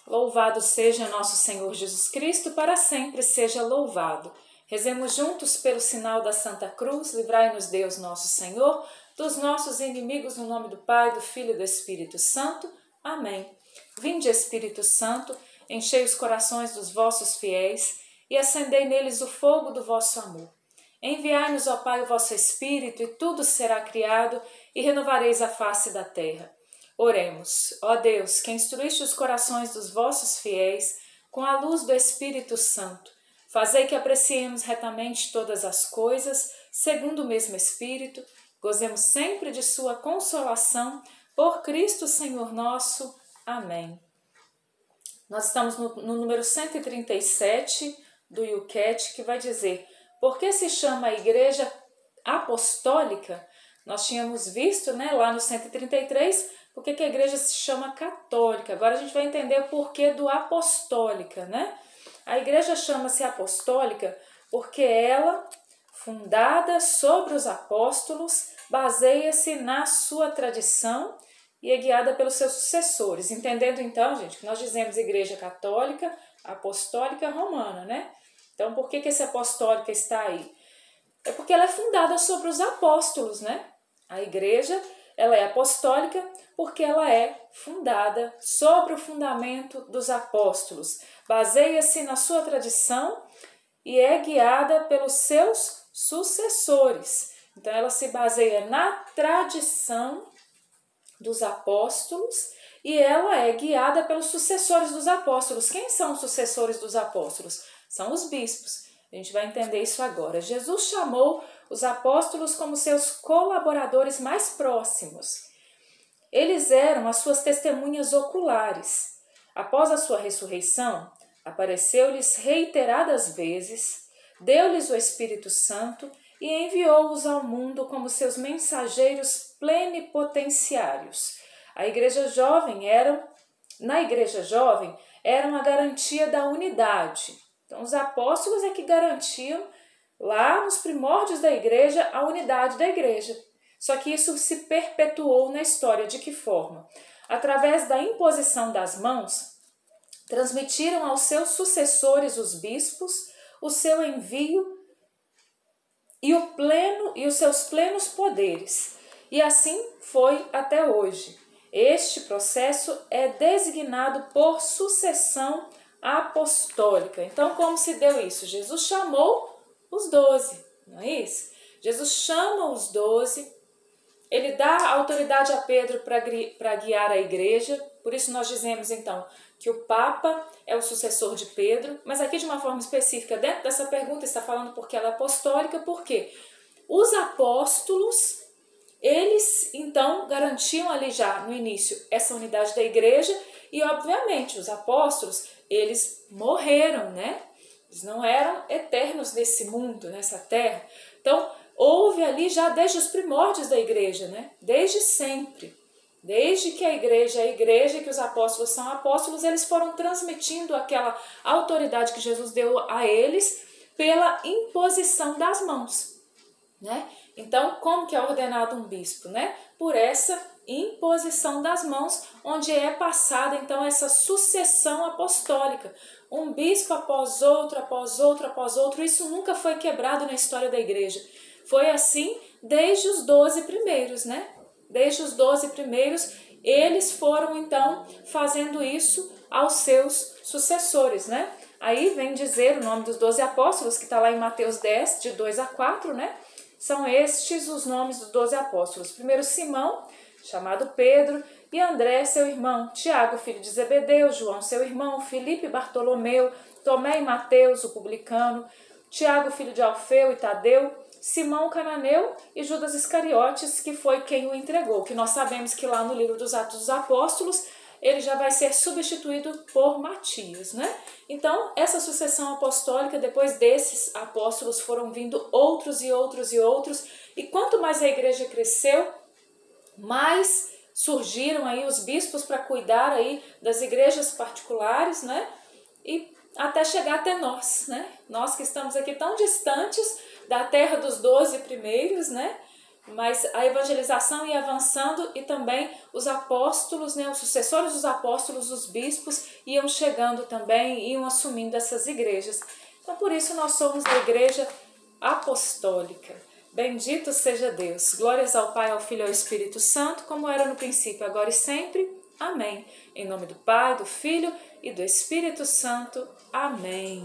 Louvado seja nosso Senhor Jesus Cristo, para sempre seja louvado. Rezemos juntos pelo sinal da Santa Cruz, livrai-nos Deus nosso Senhor, dos nossos inimigos, no nome do Pai, do Filho e do Espírito Santo. Amém. Vinde, Espírito Santo, enchei os corações dos vossos fiéis e acendei neles o fogo do vosso amor. Enviai-nos, ó Pai, o vosso Espírito, e tudo será criado, e renovareis a face da terra. Oremos. Ó Deus, que instruíste os corações dos vossos fiéis com a luz do Espírito Santo, fazei que apreciemos retamente todas as coisas, segundo o mesmo Espírito, gozemos sempre de sua consolação, por Cristo Senhor nosso. Amém. Nós estamos no número 137 do Yucat, que vai dizer: por que se chama a Igreja Apostólica? Nós tínhamos visto, lá no 133, por que a igreja se chama católica. Agora a gente vai entender o porquê do apostólica, A igreja chama-se apostólica porque ela, fundada sobre os apóstolos, baseia-se na sua tradição e é guiada pelos seus sucessores. Entendendo então, gente, que nós dizemos igreja católica, apostólica, romana, Então, por que esse apostólica está aí? É porque ela é fundada sobre os apóstolos, A igreja, ela é apostólica porque ela é fundada sobre o fundamento dos apóstolos. Baseia-se na sua tradição e é guiada pelos seus sucessores. Então, ela se baseia na tradição dos apóstolos e ela é guiada pelos sucessores dos apóstolos. Quem são os sucessores dos apóstolos? São os bispos. A gente vai entender isso agora. Jesus chamou os apóstolos como seus colaboradores mais próximos. Eles eram as suas testemunhas oculares. Após a sua ressurreição, apareceu-lhes reiteradas vezes, deu-lhes o Espírito Santo e enviou-os ao mundo como seus mensageiros plenipotenciários. Na Igreja Jovem eram a garantia da unidade. Então, os apóstolos é que garantiam, lá nos primórdios da igreja, a unidade da igreja. Só que isso se perpetuou na história. De que forma? Através da imposição das mãos, transmitiram aos seus sucessores, os bispos, o seu envio e os seus plenos poderes. E assim foi até hoje. Este processo é designado por sucessão apostólica. Então, como se deu isso? Jesus chamou os 12, não é isso? Jesus chama os 12, ele dá autoridade a Pedro para guiar a igreja, por isso nós dizemos então que o Papa é o sucessor de Pedro, mas aqui de uma forma específica, dentro dessa pergunta está falando porque ela é apostólica, porque os apóstolos, eles então garantiam ali já no início essa unidade da igreja e obviamente os apóstolos, eles morreram, Eles não eram eternos nesse mundo, nessa terra. Então, houve ali já desde os primórdios da igreja, Desde sempre. Desde que a igreja, que os apóstolos são apóstolos, eles foram transmitindo aquela autoridade que Jesus deu a eles pela imposição das mãos, Então, como que é ordenado um bispo, Por essa imposição das mãos, onde é passada então essa sucessão apostólica, um bispo após outro, após outro, após outro. Isso nunca foi quebrado na história da igreja. Foi assim desde os 12 primeiros, Desde os 12 primeiros, eles foram então fazendo isso aos seus sucessores, Aí vem dizer o nome dos 12 apóstolos, que está lá em Mateus 10, de 2 a 4, São estes os nomes dos 12 apóstolos. Primeiro, Simão, chamado Pedro, e André, seu irmão, Tiago, filho de Zebedeu, João, seu irmão, Filipe, Bartolomeu, Tomé e Mateus, o publicano, Tiago, filho de Alfeu e Tadeu, Simão, cananeu e Judas Iscariotes, que foi quem o entregou, que nós sabemos que lá no livro dos Atos dos Apóstolos, ele já vai ser substituído por Matias, Então, essa sucessão apostólica, depois desses apóstolos, foram vindo outros e outros e outros, e quanto mais a igreja cresceu, mais surgiram aí os bispos para cuidar aí das igrejas particulares, E até chegar até nós, Nós que estamos aqui tão distantes da terra dos 12 primeiros, mas a evangelização ia avançando e também os apóstolos, né, os sucessores dos apóstolos, os bispos, iam chegando também, iam assumindo essas igrejas. Então, por isso, nós somos a Igreja Apostólica. Bendito seja Deus. Glórias ao Pai, ao Filho e ao Espírito Santo, como era no princípio, agora e sempre. Amém. Em nome do Pai, do Filho e do Espírito Santo. Amém.